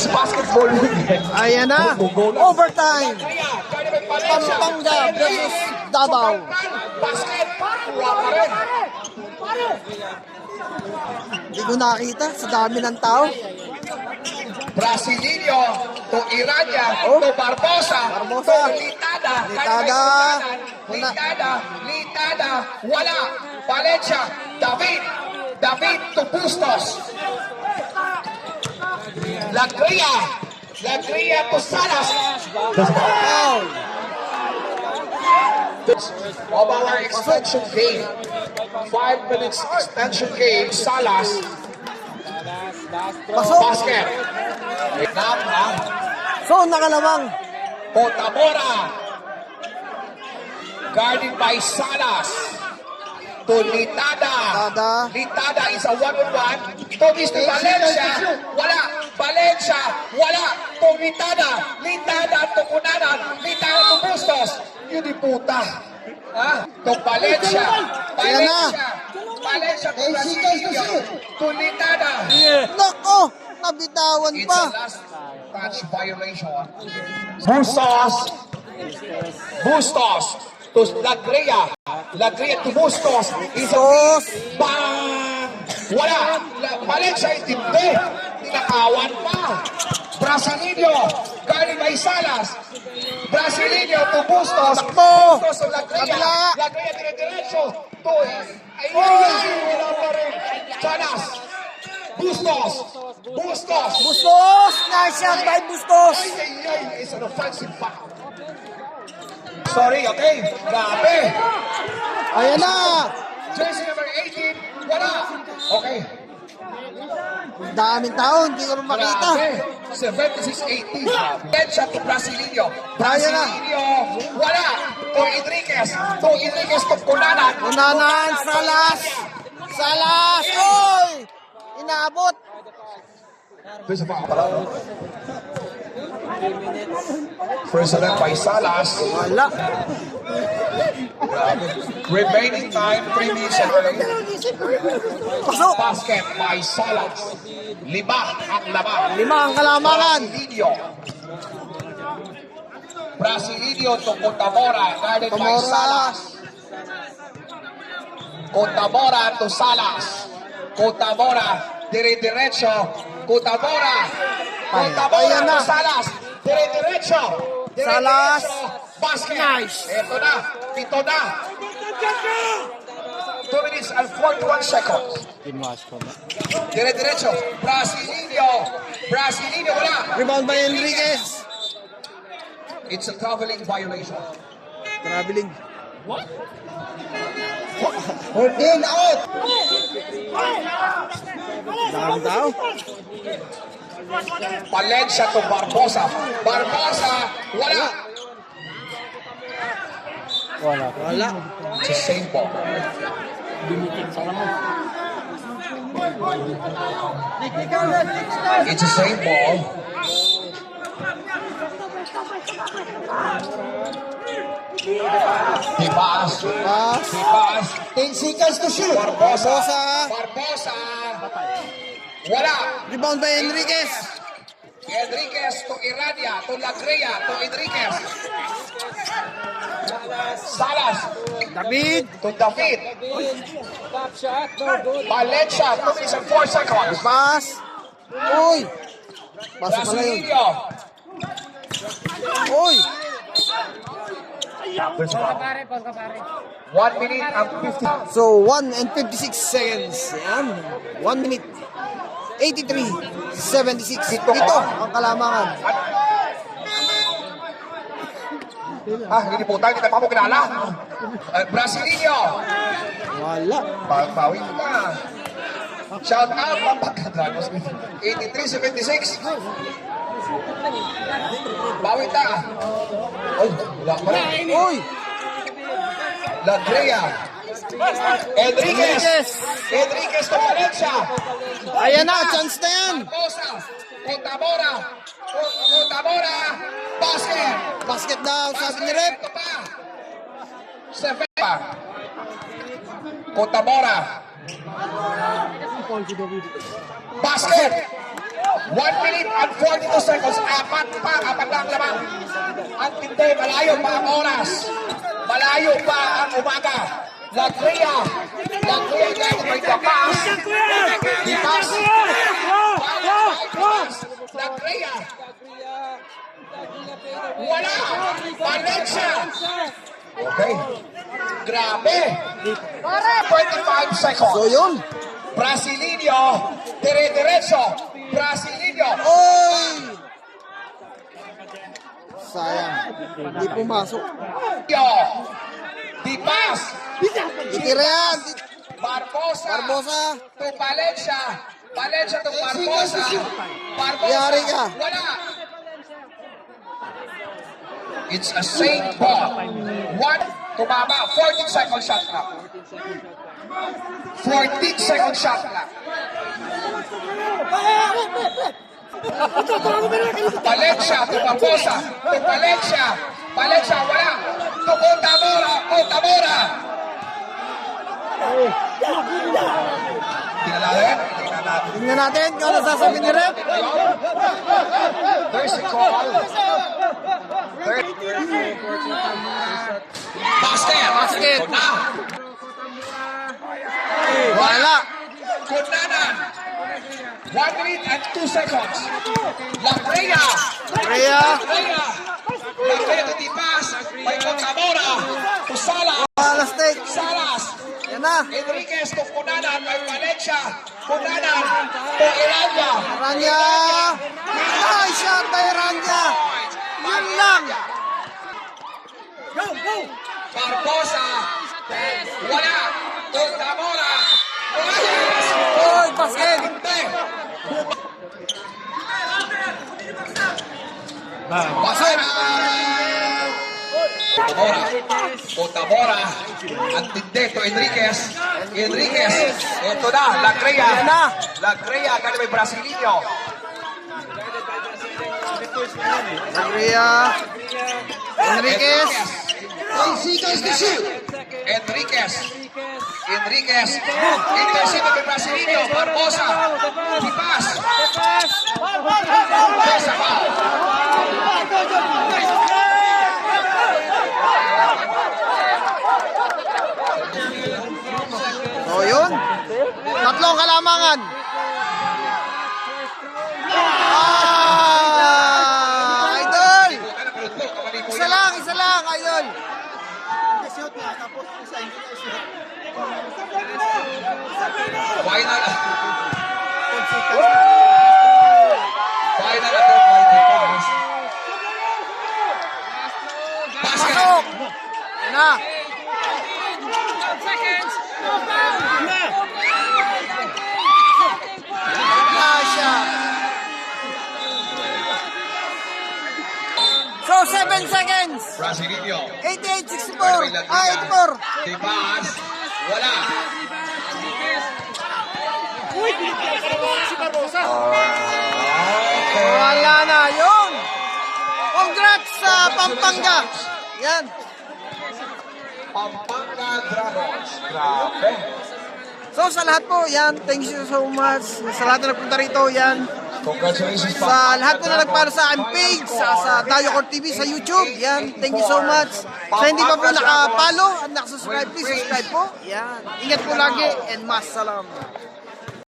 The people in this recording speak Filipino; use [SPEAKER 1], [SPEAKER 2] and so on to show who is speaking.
[SPEAKER 1] Philippines Basketball League.
[SPEAKER 2] Ayan na. Overtime. Pampanga versus Davao.
[SPEAKER 1] Basket. Wala pa rin.
[SPEAKER 2] Hindi ko nakita sa dami ng tao.
[SPEAKER 1] Brasileño to Irania to Barbosa to Litada. Litada. Wala. Valencia. David to Bustos. Lagria to Salas. Of our extension game. 5 minutes extension game. Salas. Basket.
[SPEAKER 2] So, nakalawang.
[SPEAKER 1] Cotamora. Guarded by Salas. To Litada. Litada is a 1-on-1. To Mr. Valencia. Wala. Valencia. Wala. To Litada to Cunanan. Litada to Bustos. Yun di puta. Ha? To Valencia. Valencia to Brasileño. To Litada.
[SPEAKER 2] Nako! Nabitawan
[SPEAKER 1] It's
[SPEAKER 2] pa.
[SPEAKER 1] a last touch violation. Bustos to Lagria to Bustos. Bang! Wala! Valencia itindi. Tinakawan pa. Brasileño. Galing by Salas. Brasileño to Bustos. Bustos to Lagria. Lagria dire-diretso. Wala pa rin. Salas. Bustos!
[SPEAKER 2] Nice shot by Bustos.
[SPEAKER 1] It's an offensive foul. Sorry, okay? Grabe!
[SPEAKER 2] Ayan na.
[SPEAKER 1] Jersey number 18, wala! Okay.
[SPEAKER 2] Daming tao, hindi ko rin makita.
[SPEAKER 1] Grabe! 76-18. Then shot to Brasileño. Wala! To Enriquez to Cunanan.
[SPEAKER 2] Salas. Oy! Inaabot.
[SPEAKER 1] There's a foul pala. First attempt by Salas.
[SPEAKER 2] Wala.
[SPEAKER 1] Remaining time, 3 minutes and
[SPEAKER 2] Pasok.
[SPEAKER 1] basket by Salas. 5 ang laban.
[SPEAKER 2] 5 ang kalamangan.
[SPEAKER 1] Brasileño to Cotamora, guarded by Salas. Cotamora to Salas. Cotamora, dire-diretso. Cotamora to Salas. Dire-diretso.
[SPEAKER 2] Salas.
[SPEAKER 1] Basket.
[SPEAKER 2] Nice.
[SPEAKER 1] Ito na. 2 minutes and 41 seconds. Dire-diretso. Brasileño, wala.
[SPEAKER 2] Rebound by Enriquez.
[SPEAKER 1] It's a traveling violation.
[SPEAKER 2] Traveling.
[SPEAKER 1] What? 14 out.
[SPEAKER 2] Daming tao.
[SPEAKER 1] Valencia to Barbosa. Wala.
[SPEAKER 2] Wala.
[SPEAKER 1] It's the same ball. It's the same ball. He pass.
[SPEAKER 2] 10 seconds to shoot.
[SPEAKER 1] Barbosa. Wala.
[SPEAKER 2] Rebound by Enriquez.
[SPEAKER 1] Enriquez to Irania, to Lagria, to Enriquez. Salas.
[SPEAKER 2] David.
[SPEAKER 1] To David. Valencia, 2 minutes and 4 seconds.
[SPEAKER 2] Pass. Uy. Pasok pala yun.
[SPEAKER 1] Brasileño.
[SPEAKER 2] Uy.
[SPEAKER 1] 1 minute and 50.
[SPEAKER 2] So, 1 and 56 seconds. Yan. 1 minute. 83-76. Ito ang kalamangan.
[SPEAKER 1] Hindi po tayo, hindi tayo pa mo kilala. Brasileño.
[SPEAKER 2] Wala.
[SPEAKER 1] Bawi ka. Shout out, Pampanga Dragons. 83-76. Bawi ka. Ay, wala pa rin.
[SPEAKER 2] Uy.
[SPEAKER 1] Lagria. Enriquez to Valencia.
[SPEAKER 2] Ayan na, chance na yan.
[SPEAKER 1] Cotamora. Basket.
[SPEAKER 2] Basket daw, sabi ni Rep.
[SPEAKER 1] Ito pa. Severa. Cotamora. Basket. 1 minute and 42 seconds. Apat na ang lamang. Ang tindi, malayo pa ang oras. Malayo pa ang umaga. Lagria guys, may tapas. Dipas. Lagria. Wala. Valencia. Okay. Grabe. 25 seconds.
[SPEAKER 2] So yun.
[SPEAKER 1] Brasileño, dire-diretso. Brasileño.
[SPEAKER 2] Oy! Sayang. Hindi pumasok.
[SPEAKER 1] Dipas.
[SPEAKER 2] Itira yan.
[SPEAKER 1] Barbosa.
[SPEAKER 2] Barbosa.
[SPEAKER 1] To Valencia. Valencia to Barbosa. Barbosa.
[SPEAKER 2] Yari ka.
[SPEAKER 1] Wala. It's a safe ball. One. Tumama. 14 second shot clock. 14 second shot clock. Valencia to Barbosa. To Valencia. Valencia. Wala. To Otamora. Otamora. Tingnan natin.
[SPEAKER 2] Tingnan natin kung ano sasabihin ni Rep.
[SPEAKER 1] There's a call. Basket. Kuna.
[SPEAKER 2] Wala.
[SPEAKER 1] Kunanan. 1 minute and 2 seconds. Lagria.
[SPEAKER 2] Rhea.
[SPEAKER 1] Lagria to Dipas. May Otamora. To Salas.
[SPEAKER 2] Wala stake.
[SPEAKER 1] Salas.
[SPEAKER 2] Yan na.
[SPEAKER 1] Enriquez to Kunanan. May Valencia. Kunanan to Irania.
[SPEAKER 2] Ranya. Ay, shot by Ranya. Yun lang.
[SPEAKER 1] Barbosa. Wala. To Zamora.
[SPEAKER 2] Oy, basket.
[SPEAKER 1] Basara. Otamora. Ang tindi to Enriquez. Enriquez. Ito na. Lagria.
[SPEAKER 2] Yan na.
[SPEAKER 1] Lagria. Kaya may Brasileño.
[SPEAKER 2] Rhea. Enriquez.
[SPEAKER 1] Enriquez. Enriquez. Intercept may Brasileño. Barbosa. Dipas. Barbosa pa.
[SPEAKER 2] So yun. Tatlong kalamangan. Idol. Isa lang, idol.
[SPEAKER 1] Final. Final attempt by Dipas. Basket.
[SPEAKER 2] Pasok. Yan na. Nasha. So 7 seconds.
[SPEAKER 1] Brasileño.
[SPEAKER 2] 88-64. 84.
[SPEAKER 1] Dipas. Wala.
[SPEAKER 2] Wala na yun. Congrats sa Pampanga. Yan.
[SPEAKER 1] Pampanga Dragons. Grabe.
[SPEAKER 2] So sa lahat po, yan. Thank you so much. Sa lahat na nagpunta rito, yan.
[SPEAKER 1] Congratulations,
[SPEAKER 2] Sa lahat po na nagpalo sa aking page, sa Dayo Court TV, sa YouTube, yan. Thank you so much. Sa hindi pa po nakapalo at nakasubscribe, please subscribe po. Yan. Ingat po lagi and mas salam.